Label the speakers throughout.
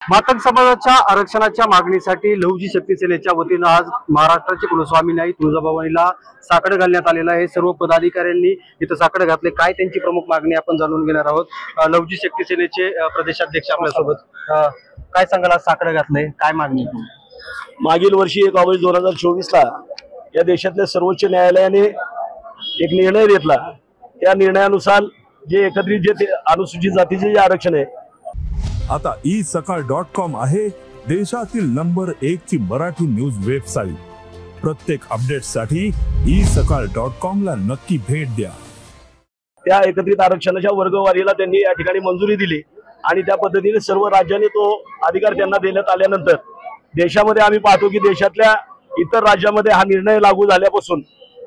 Speaker 1: मातंग समाजाच्या आरक्षणाच्या मागणीसाठी लहुजी शक्ती सेनेच्या वतीनं आज महाराष्ट्राचे कुलस्वामी आई तुळजाभवानीला साकडं घालण्यात आलेलं आहे। सर्व पदाधिकाऱ्यांनी इथं साकडं घातले। काय त्यांची प्रमुख मागणी आपण जाणून घेणार आहोत। लहुजी शक्ती सेनेचे प्रदेशाध्यक्ष आपल्यासोबत, काय सांगाल, साकडं घातलंय, काय मागणी?
Speaker 2: मागील वर्षी 1 ऑगस्ट 2024 ला या देशातल्या सर्वोच्च न्यायालयाने एक निर्णय घेतला। त्या निर्णयानुसार जे एकत्रित जे अनुसूचित जातीचे जे आरक्षण आहे,
Speaker 3: आता isakal.com आहे देशातील नंबर 1 ची मराठी न्यूज वेबसाईट। प्रत्येक अपडेटसाठी isakal.com ला नक्की भेट द्या।
Speaker 2: त्या एकत्रित आरक्षणाच्या वर्गवारीला त्यांनी या ठिकाणी मंजुरी दिली आणि त्या पद्धतीने सर्व राज्यांनी तो अधिकार त्यांना देण्यात आल्यानंतर देशामध्ये आम्ही पाहतो की देशातल्या इतर राज्यामध्ये हा निर्णय लागू झाल्यापासून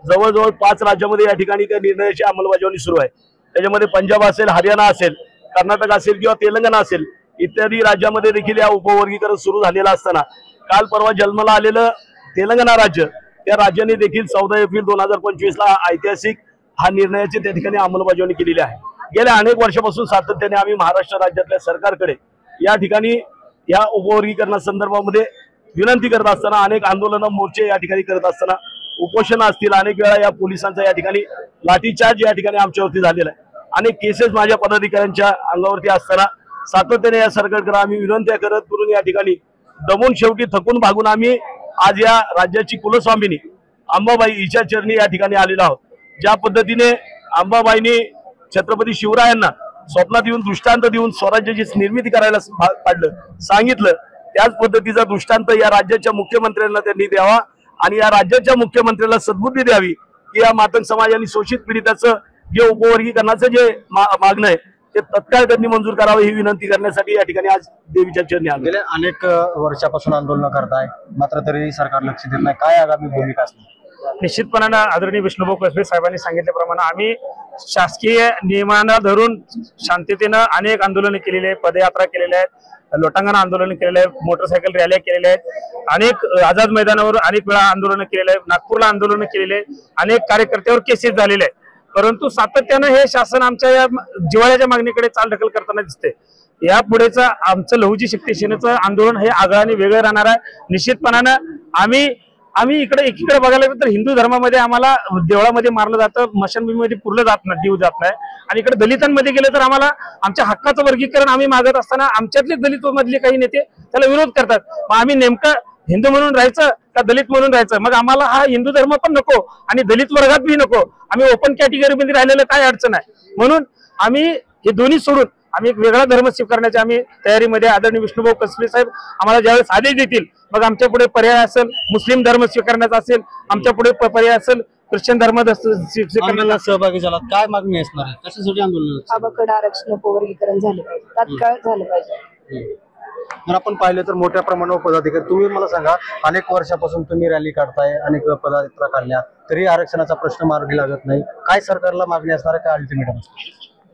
Speaker 2: जवळजवळ 5 राज्यामध्ये या ठिकाणी त्या निर्णयाची अंमलबजावणी सुरू आहे। त्याच्यामध्ये पंजाब असेल, हरियाणा असेल, कर्नाटक असेल किंवा तेलंगणा असेल इत्यादी राज्यामध्ये देखील या उपवर्गीकरण सुरू झालेलं असताना काल परवा जन्माला आलेलं तेलंगणा राज्य, त्या राज्याने देखील 14 एप्रिल 2025 ला ऐतिहासिक हा निर्णयाची त्या ठिकाणी अंमलबजावणी केलेली आहे। गेल्या अनेक वर्षापासून सातत्याने आम्ही महाराष्ट्र राज्यातल्या सरकारकडे या ठिकाणी या उपवर्गीकरणासंदर्भामध्ये विनंती करत असताना, अनेक आंदोलन मोर्चे या ठिकाणी करत असताना, उपोषण असतील, अनेक वेळा या पोलिसांचा या ठिकाणी लाठीचार्ज या ठिकाणी आमच्यावरती झालेला आहे। अनेक केसेस माझ्या पदाधिकाऱ्यांच्या अंगावरती असताना सातत्याने या सरकारकडे आम्ही विनंत्या करत करून या ठिकाणी दमून शेवटी थकून भागून आम्ही आज या राज्याची कुलस्वामिनी अंबाबाई हिच्या चरणी या ठिकाणी आलेलो आहोत। ज्या पद्धतीने अंबाबाईंनी छत्रपती शिवरायांना स्वप्नात येऊन दृष्टांत देऊन स्वराज्याची निर्मिती करायला सांगितलं, त्याच पद्धतीचा दृष्टांत या राज्याच्या मुख्यमंत्र्यांना त्यांनी द्यावा आणि या राज्याच्या मुख्यमंत्र्याला सद्बुद्धी द्यावी की या मातंग समाज आणि शोषित पीडिताचं जे उपवर्गीकरणाचं जे मागणं आहे ते तत्काळ त्यांनी मंजूर करावं ही विनंती करण्यासाठी या ठिकाणी आज देवीच्या चरणी आलो।
Speaker 1: गेल्या अनेक वर्षापासून आंदोलन करताय, मात्र तरी सरकार लक्ष देत नाही। काय आगामी भूमिका असणार?
Speaker 4: निश्चितपणाने आदरणीय विष्णुभाऊ कसबे साहेबांनी सांगितल्याप्रमाणे आम्ही शासकीय नियमांना धरून शांततेने अनेक आंदोलन केलेले आहेत, पदयात्रा केलेल्या आहेत, लोटांगण आंदोलन केलेले आहे, मोटरसायकल रॅल्या केलेल्या आहेत, अनेक आझाद मैदानावर अनेक वेळा आंदोलन केलेले आहे, नागपूरला आंदोलन केलेले आहे, अनेक कार्यकर्त्यावर केसेस झालेले आहेत। परंतु सातत्याने हे शासन आमच्या या जिव्हाळ्याच्या मागणीकडे चालढकल करताना दिसते। यापुढेच आमचं लहुजी शक्ती सेनेचं आंदोलन हे आगळाने वेगळं राहणार आहे। निश्चितपणानं आम्ही एकीकडे बघायला गेलं तर हिंदू धर्मामध्ये आम्हाला देवळामध्ये मारलं जातं, मशानभूमीमध्ये पुरलं जात नाही, जीव जात नाही, आणि इकडे दलितांमध्ये गेलं तर आम्हाला आमच्या हक्काचं वर्गीकरण आम्ही मागत असताना आमच्यातले दलित मधले काही नेते त्याला विरोध करतात। मग आम्ही नेमकं हिंदू म्हणून राहायचं का दलित म्हणून राहायचं? मग आम्हाला हा हिंदू धर्म पण नको आणि दलित वर्गात बी नको, आम्ही ओपन कॅटेगरीमध्ये राहिलेलं काय अडचण आहे? म्हणून आम्ही हे दोन्ही सोडून आम्ही एक वेगळा धर्म स्वीकारण्याच्या आम्ही तयारीमध्ये। आदरणीय विष्णुभाऊ कसबे साहेब आम्हाला ज्यावेळेस आदेश देतील मग आमच्या पुढे पर्याय असेल मुस्लिम धर्म स्वीकारण्याचा असेल, आमच्या पुढे पर्याय असेल ख्रिश्चन धर्म स्वीकारण्याचा।
Speaker 1: सहभागी झाला, काय मागणी असणार आहे? कशासाठी आंदोलन?
Speaker 5: अबकड आरक्षण उपवर्गीकरण झालं पाहिजे, तात्काळ झालं पाहिजे।
Speaker 1: जर आपण पाहिलं तर मोठ्या प्रमाणावर पदाधिकारी, तुम्ही मला सांगा, अनेक वर्षापासून तुम्ही रॅली काढताय, अनेक पदयात्रा काढल्या, तरी आरक्षणाचा प्रश्न मार्गी लागत नाही। काय सरकारला मागणी असणार आहे? काय अल्टिमेटम?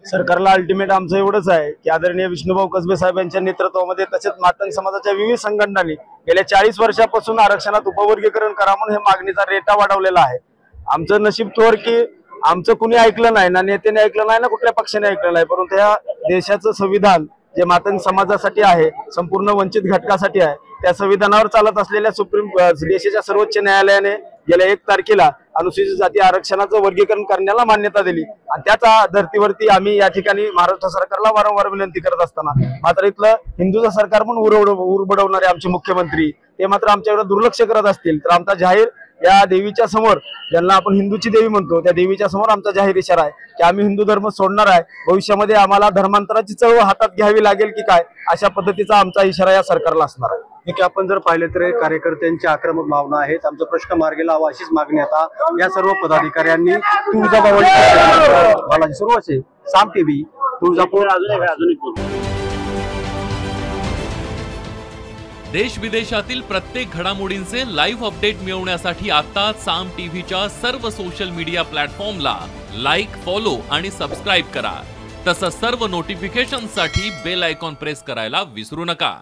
Speaker 2: सरकारला अल्टिमेट आमचं एवढंच आहे की आदरणीय विष्णुभाऊ कसबे साहेबांच्या नेतृत्वामध्ये तसेच मातंग समाजाच्या विविध संघटनांनी गेल्या 40 वर्षापासून आरक्षणात उपवर्गीकरण करा म्हणून हे मागणीचा रेटा वाढवलेला आहे। आमचं नशीब तोर की आमचं कुणी ऐकलं नाही, ना नेत्याने ऐकलं नाही, ना कुठल्या पक्षाने ऐकलं नाही, परंतु या देशाचं संविधान जे मातंग समाजासाठी आहे, संपूर्ण वंचित घटकासाठी आहे, त्या संविधानावर चालत असलेल्या देशाच्या सर्वोच्च न्यायालयाने गेल्या 1 तारखेला अनुसूचित जाती आरक्षणाचं वर्गीकरण करण्याला मान्यता दिली आणि त्याच्या धर्तीवरती आम्ही या ठिकाणी महाराष्ट्र सरकारला वारंवार विनंती करत असताना मात्र इथलं हिंदूचं सरकार पण उरबडवणारे आमचे मुख्यमंत्री ते मात्र आमच्याकडे दुर्लक्ष करत असतील तर आमचा जाहीर या देवीच्या समोर, ज्यांना आपण हिंदूची देवी म्हणतो, त्या देवीच्या समोर आमचा जाहीर इशारा आहे की आम्ही हिंदू धर्म सोडणार आहे। भविष्यामध्ये आम्हाला धर्मांतराची चळवळ हातात घ्यावी लागेल की काय, अशा पद्धतीचा आमचा इशारा या सरकारला असणार आहे।
Speaker 1: ठीक, आपण जर पाहिलं तर कार्यकर्त्यांची आक्रमक भावना आहेत, आमचा प्रश्न मार्गी लावा अशीच मागणी आता या सर्व पदाधिकाऱ्यांनी तुळजाभवानी सुरू असे। साम टीव्ही तुळजापूर।
Speaker 6: देश विदेशातील प्रत्येक घडामोडींचे लाईव्ह अपडेट मिळवण्यासाठी आता साम टीव्हीच्या सर्व सोशल मीडिया प्लॅटफॉर्मला लाईक, फॉलो आणि सबस्क्राईब करा। तसंच सर्व नोटिफिकेशनसाठी बेल आयकॉन प्रेस करायला विसरू नका।